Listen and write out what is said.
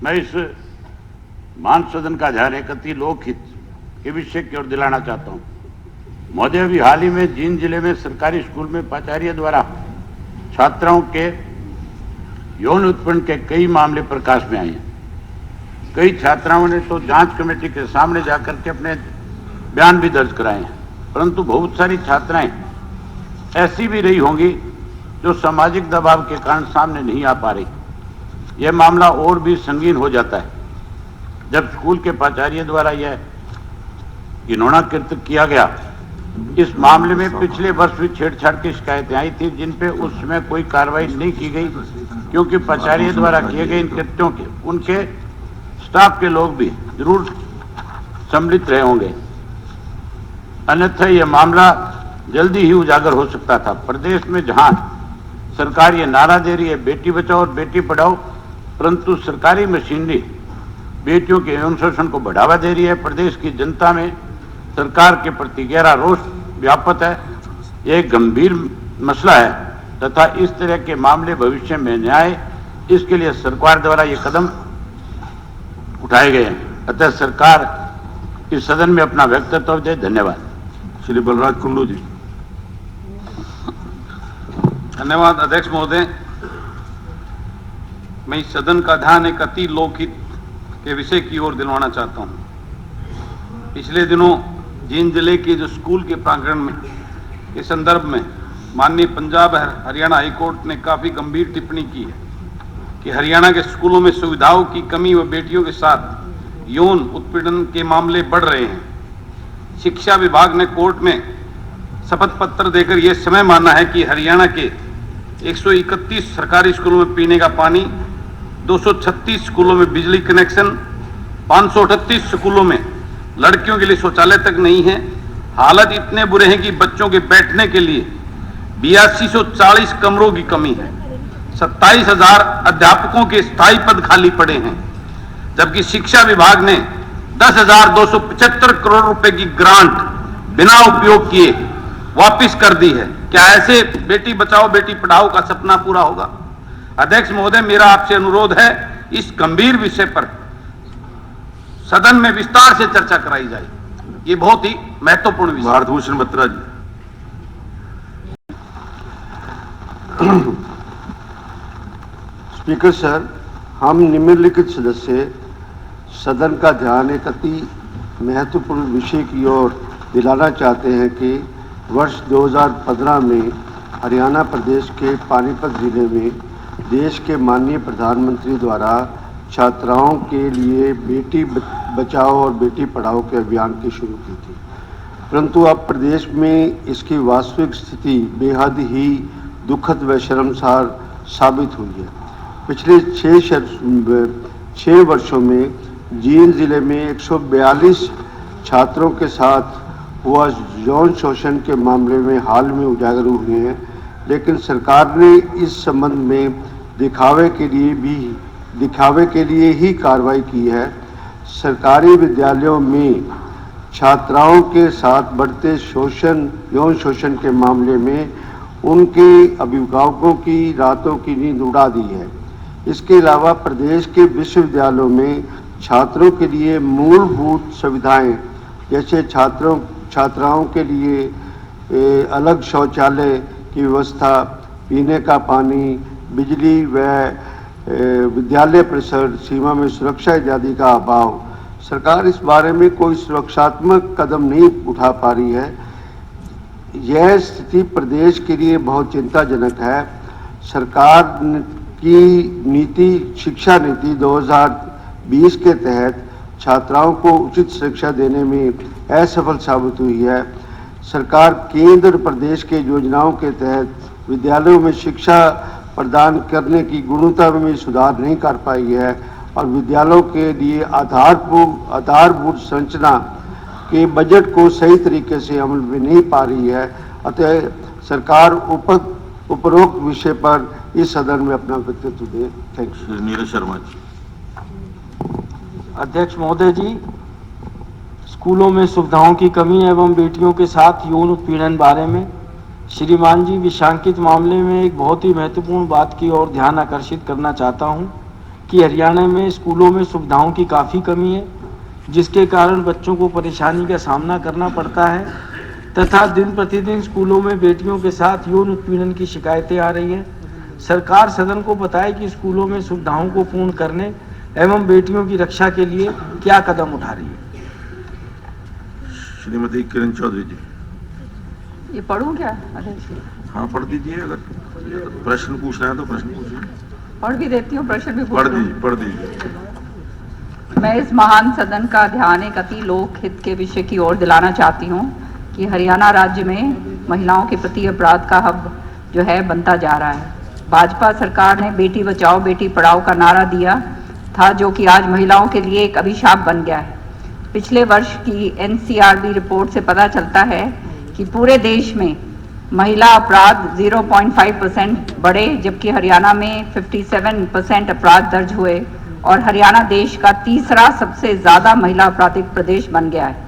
मैं इस मान सदन का ध्यान एक अति लोकहित के विषय की ओर दिलाना चाहता हूं। महोदय, अभी हाल ही में जींद जिले में सरकारी स्कूल में प्राचार्य द्वारा छात्राओं के यौन उत्पीड़न के कई मामले प्रकाश में आए हैं। कई छात्राओं ने तो जांच कमेटी के सामने जाकर के अपने बयान भी दर्ज कराए हैं, परंतु बहुत सारी छात्राएं ऐसी भी रही होंगी जो सामाजिक दबाव के कारण सामने नहीं आ पा रही। यह मामला और भी संगीन हो जाता है जब स्कूल के प्राचार्य द्वारा यह घिनौना कृत्य किया गया। इस मामले में पिछले वर्ष भी छेड़छाड़ की शिकायतें आई थी, जिन पे उस समय कोई कार्रवाई नहीं की गई, क्योंकि प्राचार्य द्वारा किए गए इन कृत्यों के उनके स्टाफ के लोग भी जरूर सम्मिलित रहे होंगे, अन्यथा यह मामला जल्दी ही उजागर हो सकता था। प्रदेश में जहां सरकार ये नारा दे रही है बेटी बचाओ और बेटी पढ़ाओ, परंतु सरकारी मशीनरी बेटियों के यौन शोषण को बढ़ावा दे रही है। प्रदेश की जनता में सरकार के प्रति गहरा रोष व्याप्त है। यह एक गंभीर मसला है तथा इस तरह के मामले भविष्य में न्याय इसके लिए सरकार द्वारा ये कदम उठाए गए हैं। अतः सरकार इस सदन में अपना वक्तव्य दे। धन्यवाद। श्री बलराज कुल्लू जी। धन्यवाद अध्यक्ष महोदय। मैं इस सदन का ध्यान एक अति लोकहित के विषय की ओर दिलवाना चाहता हूं। पिछले दिनों जींद जिले के जो स्कूल के प्रांगण में के संदर्भ में माननीय पंजाब हरियाणा हाईकोर्ट ने काफी गंभीर टिप्पणी की है कि हरियाणा के स्कूलों में सुविधाओं की कमी व बेटियों के साथ यौन उत्पीड़न के मामले बढ़ रहे हैं। शिक्षा विभाग ने कोर्ट में शपथ पत्र देकर यह समय माना है कि हरियाणा के 131 सरकारी स्कूलों में पीने का पानी, 236 स्कूलों में बिजली कनेक्शन, 538 स्कूलों में लड़कियों के लिए शौचालय तक नहीं है। हालत इतने बुरे हैं कि बच्चों के बैठने के लिए 8240 कमरों की कमी है। 27,000 अध्यापकों के स्थायी पद खाली पड़े हैं, जबकि शिक्षा विभाग ने 10,275 करोड़ रुपए की ग्रांट बिना उपयोग किए वापस कर दी है। क्या ऐसे बेटी बचाओ बेटी पढ़ाओ का सपना पूरा होगा? अध्यक्ष महोदय, मेरा आपसे अनुरोध है इस गंभीर विषय पर सदन में विस्तार से चर्चा कराई जाए। ये बहुत ही महत्वपूर्ण विषय। भारतभूषण बत्रा जी। स्पीकर सर, हम निम्नलिखित सदस्य सदन का ध्यान एक अति महत्वपूर्ण विषय की ओर दिलाना चाहते हैं कि वर्ष 2015 में हरियाणा प्रदेश के पानीपत जिले में देश के माननीय प्रधानमंत्री द्वारा छात्राओं के लिए बेटी बचाओ और बेटी पढ़ाओ के अभियान की शुरू की थी, परंतु अब प्रदेश में इसकी वास्तविक स्थिति बेहद ही दुखद व शर्मसार साबित हुई है। पिछले 6 वर्षों में जींद जिले में 142 छात्रों के साथ हुआ यौन शोषण के मामले में हाल में उजागर हुए हैं, लेकिन सरकार ने इस संबंध में दिखावे के लिए ही कार्रवाई की है। सरकारी विद्यालयों में छात्राओं के साथ बढ़ते यौन शोषण के मामले में उनके अभिभावकों की रातों की नींद उड़ा दी है। इसके अलावा प्रदेश के विश्वविद्यालयों में छात्रों के लिए मूलभूत सुविधाएं जैसे छात्राओं के लिए अलग शौचालय की व्यवस्था, पीने का पानी, बिजली व विद्यालय परिसर सीमा में सुरक्षा इत्यादि का अभाव, सरकार इस बारे में कोई सुरक्षात्मक कदम नहीं उठा पा रही है। यह स्थिति प्रदेश के लिए बहुत चिंताजनक है। सरकार की शिक्षा नीति 2020 के तहत छात्राओं को उचित शिक्षा देने में असफल साबित हुई है। सरकार केंद्र प्रदेश के योजनाओं के तहत विद्यालयों में शिक्षा प्रदान करने की गुणवत्ता में सुधार नहीं कर पाई है और विद्यालयों के लिए आधारभूत संरचना के बजट को सही तरीके से अमल में नहीं पा रही है। अतः सरकार उपरोक्त विषय पर इस सदन में अपना वक्तव्य दे। थैंक्स। नीरज शर्मा जी। अध्यक्ष महोदय जी, स्कूलों में सुविधाओं की कमी एवं बेटियों के साथ यौन उत्पीड़न बारे में श्रीमान जी विषांकित मामले में एक बहुत ही महत्वपूर्ण बात की ओर ध्यान आकर्षित करना चाहता हूं। कि हरियाणा में स्कूलों में सुविधाओं की काफ़ी कमी है, जिसके कारण बच्चों को परेशानी का सामना करना पड़ता है तथा दिन प्रतिदिन स्कूलों में बेटियों के साथ यौन उत्पीड़न की शिकायतें आ रही हैं। सरकार सदन को बताए कि स्कूलों में सुविधाओं को पूर्ण करने एवं बेटियों की रक्षा के लिए क्या कदम उठा रही है। श्रीमती किरण चौधरी जी। ये पढ़ूं क्या अध्यक्ष? हाँ, पढ़ दीजिए। अगर प्रश्न पूछना है तो प्रश्न पूछिए। पढ़ भी देती हूँ, प्रश्न भी पढ़ पूछ लूं। दीजिए, पढ़ दीजिए। मैं इस महान सदन का ध्यान एक अति लोकहित के विषय की ओर दिलाना चाहती हूँ कि हरियाणा राज्य में महिलाओं के प्रति अपराध का हब जो है बनता जा रहा है। भाजपा सरकार ने बेटी बचाओ बेटी पढ़ाओ का नारा दिया था, जो कि आज महिलाओं के लिए एक अभिशाप बन गया है। पिछले वर्ष की NCRB रिपोर्ट से पता चलता है कि पूरे देश में महिला अपराध 0.5% बढ़े, जबकि हरियाणा में 57% अपराध दर्ज हुए और हरियाणा देश का तीसरा सबसे ज्यादा महिला आपराधिक प्रदेश बन गया है।